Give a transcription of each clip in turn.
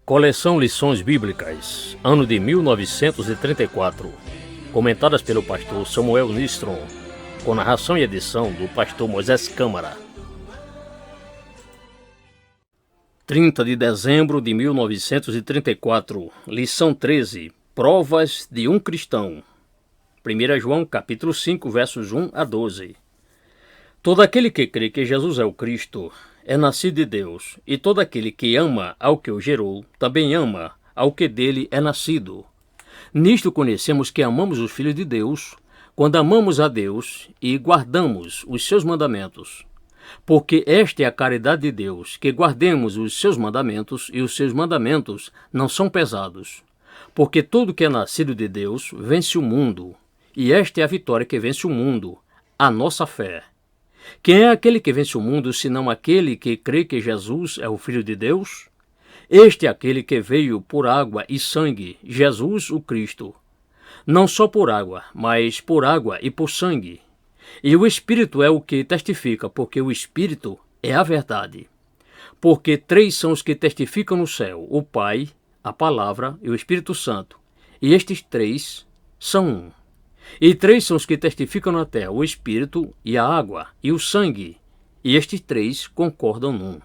Coleção Lições Bíblicas, ano de 1934, comentadas pelo pastor Samuel Nistron, com narração e edição do pastor Moisés Câmara. 30 de dezembro de 1934, lição 13, Provas de um cristão. 1 João capítulo 5, versos 1 a 12. Todo aquele que crê que Jesus é o Cristo é nascido de Deus, e todo aquele que ama ao que o gerou, também ama ao que dele é nascido. Nisto conhecemos que amamos os filhos de Deus, quando amamos a Deus e guardamos os seus mandamentos. Porque esta é a caridade de Deus, que guardemos os seus mandamentos, e os seus mandamentos não são pesados. Porque tudo que é nascido de Deus vence o mundo, e esta é a vitória que vence o mundo, a nossa fé. Quem é aquele que vence o mundo, senão aquele que crê que Jesus é o Filho de Deus? Este é aquele que veio por água e sangue, Jesus o Cristo. Não só por água, mas por água e por sangue. E o Espírito é o que testifica, porque o Espírito é a verdade. Porque três são os que testificam no céu, o Pai, a Palavra e o Espírito Santo. E estes três são um. E três são os que testificam na terra, o Espírito e a água e o sangue. E estes três concordam num.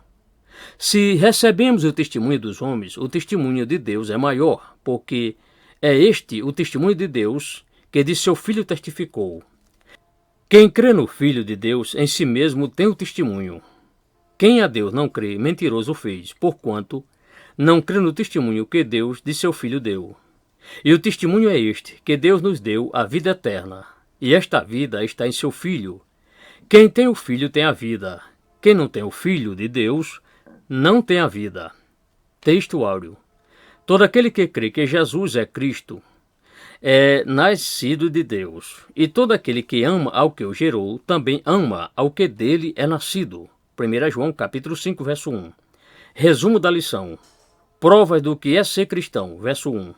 Se recebemos o testemunho dos homens, o testemunho de Deus é maior, porque é este o testemunho de Deus que de seu Filho testificou. Quem crê no Filho de Deus em si mesmo tem o testemunho. Quem a Deus não crê, mentiroso fez, porquanto não crê no testemunho que Deus de seu Filho deu. E o testemunho é este, que Deus nos deu a vida eterna, e esta vida está em seu Filho. Quem tem o Filho tem a vida. Quem não tem o Filho de Deus não tem a vida. Texto áureo. Todo aquele que crê que Jesus é Cristo é nascido de Deus, e todo aquele que ama ao que o gerou também ama ao que dele é nascido. 1 João capítulo 5, verso 1. Resumo da lição. Provas do que é ser cristão, verso 1.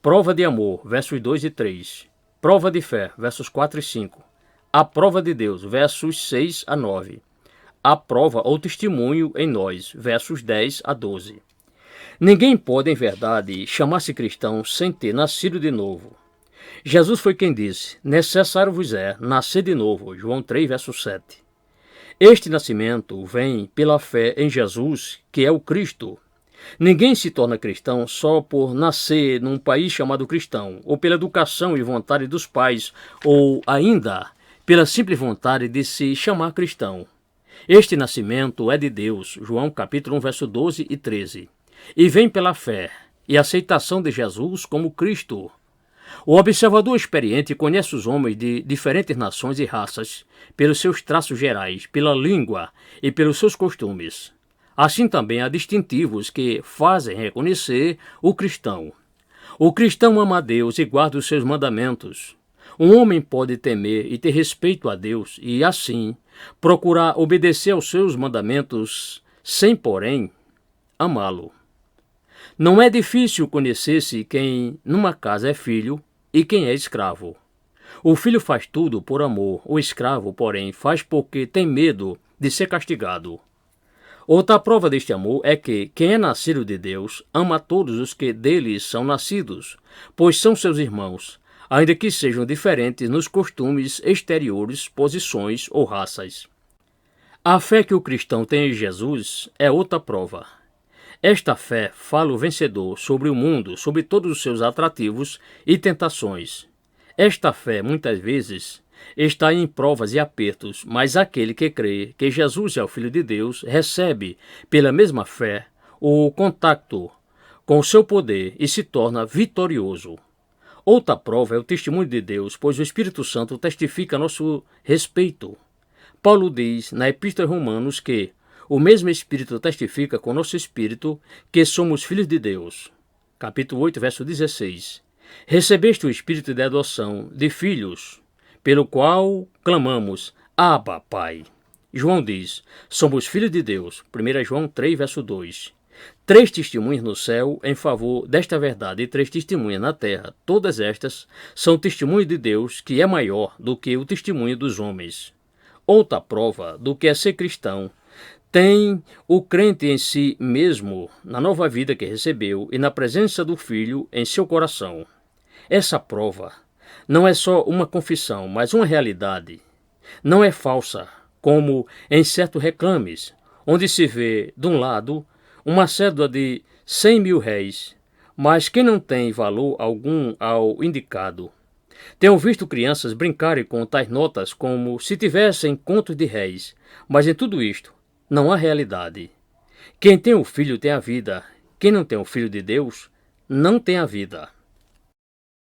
Prova de amor, versos 2 e 3. Prova de fé, versos 4 e 5. A prova de Deus, versos 6 a 9. A prova ou testemunho em nós, versos 10 a 12. Ninguém pode, em verdade, chamar-se cristão sem ter nascido de novo. Jesus foi quem disse, necessário vos é nascer de novo, João 3, verso 7. Este nascimento vem pela fé em Jesus, que é o Cristo. Ninguém se torna cristão só por nascer num país chamado cristão, ou pela educação e vontade dos pais, ou ainda pela simples vontade de se chamar cristão. Este nascimento é de Deus, João capítulo 1, verso 12 e 13, e vem pela fé e aceitação de Jesus como Cristo. O observador experiente conhece os homens de diferentes nações e raças pelos seus traços gerais, pela língua e pelos seus costumes. Assim também há distintivos que fazem reconhecer o cristão. O cristão ama a Deus e guarda os seus mandamentos. Um homem pode temer e ter respeito a Deus e, assim, procurar obedecer aos seus mandamentos sem, porém, amá-lo. Não é difícil conhecer-se quem numa casa é filho e quem é escravo. O filho faz tudo por amor, o escravo, porém, faz porque tem medo de ser castigado. Outra prova deste amor é que quem é nascido de Deus ama todos os que deles são nascidos, pois são seus irmãos, ainda que sejam diferentes nos costumes exteriores, posições ou raças. A fé que o cristão tem em Jesus é outra prova. Esta fé fala o vencedor sobre o mundo, sobre todos os seus atrativos e tentações. Esta fé, muitas vezes, está em provas e apertos, mas aquele que crê que Jesus é o Filho de Deus recebe, pela mesma fé, o contato com o seu poder e se torna vitorioso. Outra prova é o testemunho de Deus, pois o Espírito Santo testifica a nosso respeito. Paulo diz na Epístola aos Romanos que o mesmo Espírito testifica com nosso espírito que somos filhos de Deus. Capítulo 8, verso 16. Recebeste o Espírito de adoção de filhos, pelo qual clamamos, Abba, Pai. João diz, somos filhos de Deus, 1 João 3, verso 2. 3 testemunhas no céu em favor desta verdade e 3 testemunhas na terra. Todas estas são testemunho de Deus, que é maior do que o testemunho dos homens. Outra prova do que é ser cristão tem o crente em si mesmo, na nova vida que recebeu e na presença do Filho em seu coração. Essa prova não é só uma confissão, mas uma realidade. Não é falsa, como em certos reclames, onde se vê, de um lado, uma cédula de 100.000 réis, mas que não tem valor algum ao indicado. Tenho visto crianças brincarem com tais notas como se tivessem contos de réis, mas em tudo isto não há realidade. Quem tem o Filho tem a vida, quem não tem o Filho de Deus não tem a vida.